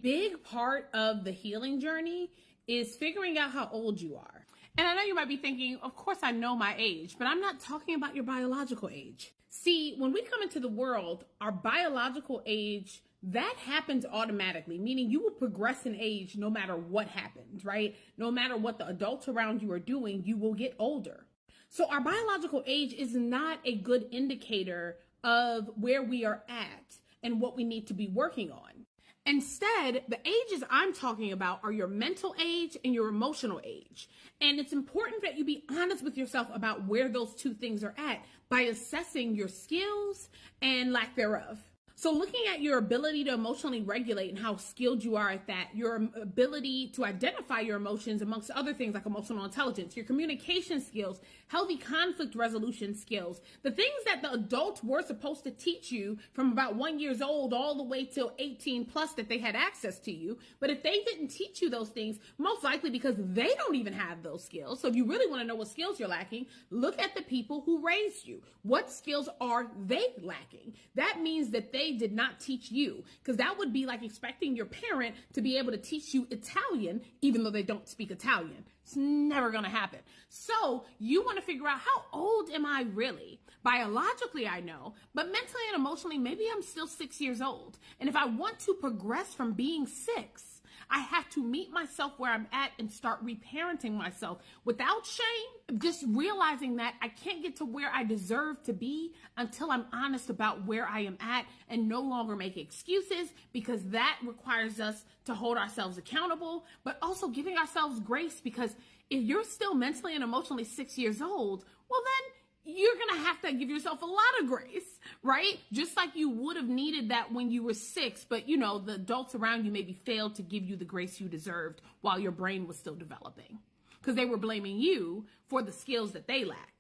big part of the healing journey is figuring out how old you are. And I know you might be thinking, of course I know my age, but I'm not talking about your biological age. See, when we come into the world, our biological age, that happens automatically, meaning you will progress in age no matter what happens, right? No matter what the adults around you are doing, you will get older. So our biological age is not a good indicator of where we are at and what we need to be working on. Instead, the ages I'm talking about are your mental age and your emotional age. And it's important that you be honest with yourself about where those two things are at by assessing your skills and lack thereof. So looking at your ability to emotionally regulate and how skilled you are at that, your ability to identify your emotions amongst other things like emotional intelligence, your communication skills, healthy conflict resolution skills, the things that the adults were supposed to teach you from about 1 year old all the way till 18 plus that they had access to you. But if they didn't teach you those things, most likely because they don't even have those skills. So if you really want to know what skills you're lacking, look at the people who raised you. What skills are they lacking? That means that they did not teach you, because that would be like expecting your parent to be able to teach you Italian even though they don't speak Italian. It's never going to happen. So you want to figure out, how old am I really? Biologically, I know, but mentally and emotionally, maybe I'm still 6 years old. And if I want to progress from being 6, I have to meet myself where I'm at and start reparenting myself without shame, just realizing that I can't get to where I deserve to be until I'm honest about where I am at and no longer make excuses, because that requires us to hold ourselves accountable, but also giving ourselves grace, because if you're still mentally and emotionally 6 years old, well then you're going to have to give yourself a lot of grace, right? Just like you would have needed that when you were 6, but the adults around you maybe failed to give you the grace you deserved while your brain was still developing, because they were blaming you for the skills that they lacked.